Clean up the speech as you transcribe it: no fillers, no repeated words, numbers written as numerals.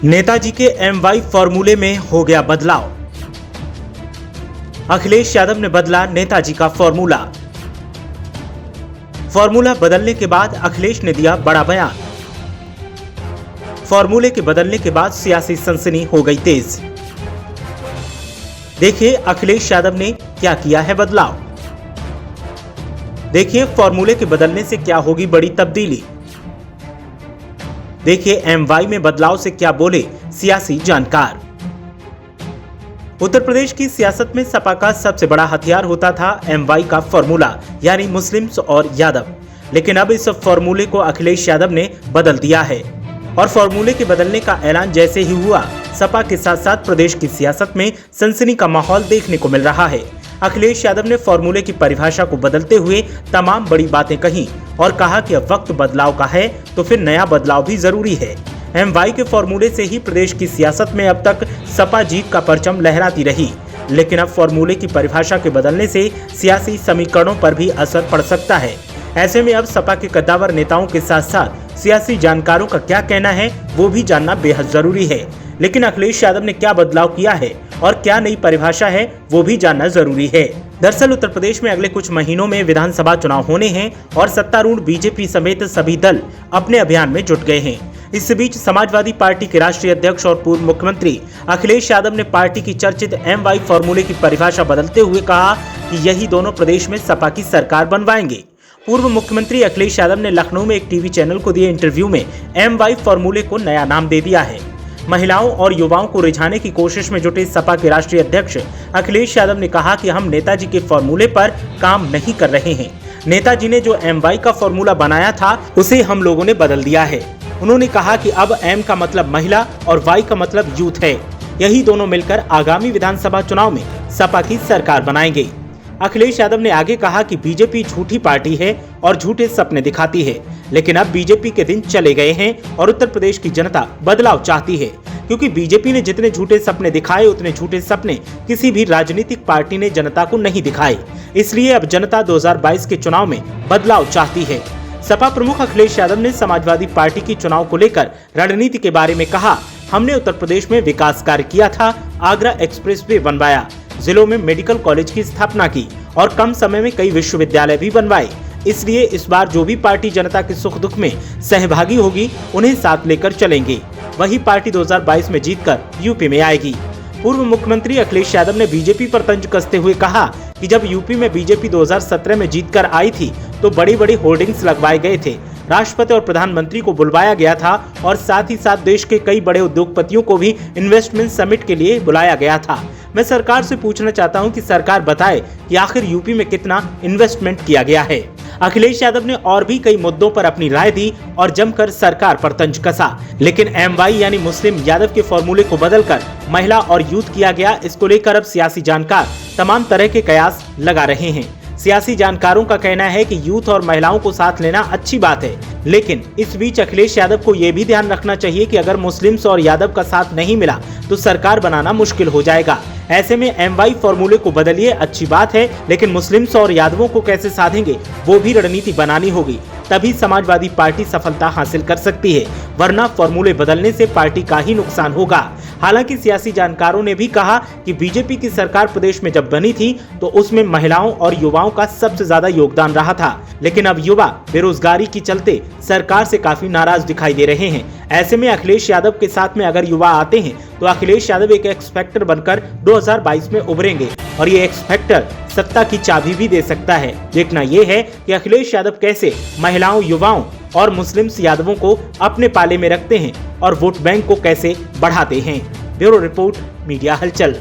नेताजी के MY फॉर्मूले में हो गया बदलाव। अखिलेश यादव ने बदला नेताजी का फॉर्मूला। फॉर्मूला बदलने के बाद अखिलेश ने दिया बड़ा बयान। फॉर्मूले के बदलने के बाद सियासी सनसनी हो गई तेज। देखिए अखिलेश यादव ने क्या किया है बदलाव। देखिए फॉर्मूले के बदलने से क्या होगी बड़ी तब्दीली। देखिए MY में बदलाव से क्या बोले सियासी जानकार। उत्तर प्रदेश की सियासत में सपा का सबसे बड़ा हथियार होता था MY का फॉर्मूला, यानी मुस्लिम्स और यादव। लेकिन अब इस फॉर्मूले को अखिलेश यादव ने बदल दिया है और फॉर्मूले के बदलने का ऐलान जैसे ही हुआ, सपा के साथ साथ प्रदेश की सियासत में सनसनी का माहौल देखने को मिल रहा है। अखिलेश यादव ने फॉर्मूले की परिभाषा को बदलते हुए तमाम बड़ी बातें कही और कहा कि अब वक्त बदलाव का है तो फिर नया बदलाव भी जरूरी है। MY के फॉर्मूले से ही प्रदेश की सियासत में अब तक सपा जीत का परचम लहराती रही, लेकिन अब फॉर्मूले की परिभाषा के बदलने से सियासी समीकरणों पर भी असर पड़ सकता है। ऐसे में अब सपा के कद्दावर नेताओं के साथ साथ सियासी जानकारों का क्या कहना है वो भी जानना बेहद जरूरी है। लेकिन अखिलेश यादव ने क्या बदलाव किया है और क्या नई परिभाषा है वो भी जानना जरूरी है। दरअसल उत्तर प्रदेश में अगले कुछ महीनों में विधानसभा चुनाव होने हैं और सत्तारूढ़ बीजेपी समेत सभी दल अपने अभियान में जुट गए हैं। इस बीच समाजवादी पार्टी के राष्ट्रीय अध्यक्ष और पूर्व मुख्यमंत्री अखिलेश यादव ने पार्टी की चर्चित MY फॉर्मूले की परिभाषा बदलते हुए कहा कि यही दोनों प्रदेश में सपा की सरकार बनवाएंगे। पूर्व मुख्यमंत्री अखिलेश यादव ने लखनऊ में एक टीवी चैनल को दिए इंटरव्यू में MY फॉर्मूले को नया नाम दे दिया है। महिलाओं और युवाओं को रिझाने की कोशिश में जुटे सपा के राष्ट्रीय अध्यक्ष अखिलेश यादव ने कहा कि हम नेताजी के फॉर्मूले पर काम नहीं कर रहे हैं। नेताजी ने जो MY का फॉर्मूला बनाया था उसे हम लोगों ने बदल दिया है। उन्होंने कहा कि अब M का मतलब महिला और Y का मतलब यूथ है। यही दोनों मिलकर आगामी विधानसभा चुनाव में सपा की सरकार बनाएंगे। अखिलेश यादव ने आगे कहा कि बीजेपी झूठी पार्टी है और झूठे सपने दिखाती है, लेकिन अब बीजेपी के दिन चले गए हैं और उत्तर प्रदेश की जनता बदलाव चाहती है, क्योंकि बीजेपी ने जितने झूठे सपने दिखाए उतने झूठे सपने किसी भी राजनीतिक पार्टी ने जनता को नहीं दिखाए। इसलिए अब जनता 2022 के चुनाव में बदलाव चाहती है। सपा प्रमुख अखिलेश यादव ने समाजवादी पार्टी की चुनाव को लेकर रणनीति के बारे में कहा, हमने उत्तर प्रदेश में विकास कार्य किया था, आगरा एक्सप्रेसवे बनवाया, जिलों में मेडिकल कॉलेज की स्थापना की और कम समय में कई विश्वविद्यालय भी बनवाए। इसलिए इस बार जो भी पार्टी जनता के सुख दुख में सहभागी होगी उन्हें साथ लेकर चलेंगे। वही पार्टी 2022 में जीतकर यूपी में आएगी। पूर्व मुख्यमंत्री अखिलेश यादव ने बीजेपी पर तंज कसते हुए कहा कि जब यूपी में बीजेपी 2017 में जीतकर आई थी तो बड़ी बड़ी होर्डिंग्स लगवाए गए थे, राष्ट्रपति और प्रधानमंत्री को बुलवाया गया था और साथ ही साथ देश के कई बड़े उद्योगपतियों को भी इन्वेस्टमेंट समिट के लिए बुलाया गया था। मैं सरकार से पूछना चाहता हूं कि सरकार बताए कि आखिर यूपी में कितना इन्वेस्टमेंट किया गया है। अखिलेश यादव ने और भी कई मुद्दों पर अपनी राय दी और जमकर सरकार पर तंज कसा, लेकिन MY यानी मुस्लिम यादव के फॉर्मूले को बदलकर महिला और यूथ किया गया। इसको लेकर अब सियासी जानकार तमाम तरह के कयास लगा रहे हैं। सियासी जानकारों का कहना है कि यूथ और महिलाओं को साथ लेना अच्छी बात है, लेकिन इस बीच अखिलेश यादव को ये भी ध्यान रखना चाहिए कि अगर मुस्लिम्स और यादव का साथ नहीं मिला तो सरकार बनाना मुश्किल हो जाएगा। ऐसे में MY फॉर्मूले को बदलिए, अच्छी बात है, लेकिन मुस्लिम्स और यादवों को कैसे साधेंगे वो भी रणनीति बनानी होगी, तभी समाजवादी पार्टी सफलता हासिल कर सकती है, वरना फॉर्मूले बदलने से पार्टी का ही नुकसान होगा। हालांकि सियासी जानकारों ने भी कहा कि बीजेपी की सरकार प्रदेश में जब बनी थी तो उसमें महिलाओं और युवाओं का सबसे ज्यादा योगदान रहा था, लेकिन अब युवा बेरोजगारी के चलते सरकार से काफी नाराज दिखाई दे रहे हैं। ऐसे में अखिलेश यादव के साथ में अगर युवा आते हैं तो अखिलेश यादव एक एक्स फैक्टर बनकर 2022 में उभरेंगे और ये एक्स फैक्टर सत्ता की चाबी भी दे सकता है। देखना ये है कि अखिलेश यादव कैसे महिलाओं, युवाओं और मुस्लिम्स यादवों को अपने पाले में रखते हैं और वोट बैंक को कैसे बढ़ाते हैं। ब्यूरो रिपोर्ट, मीडिया हलचल।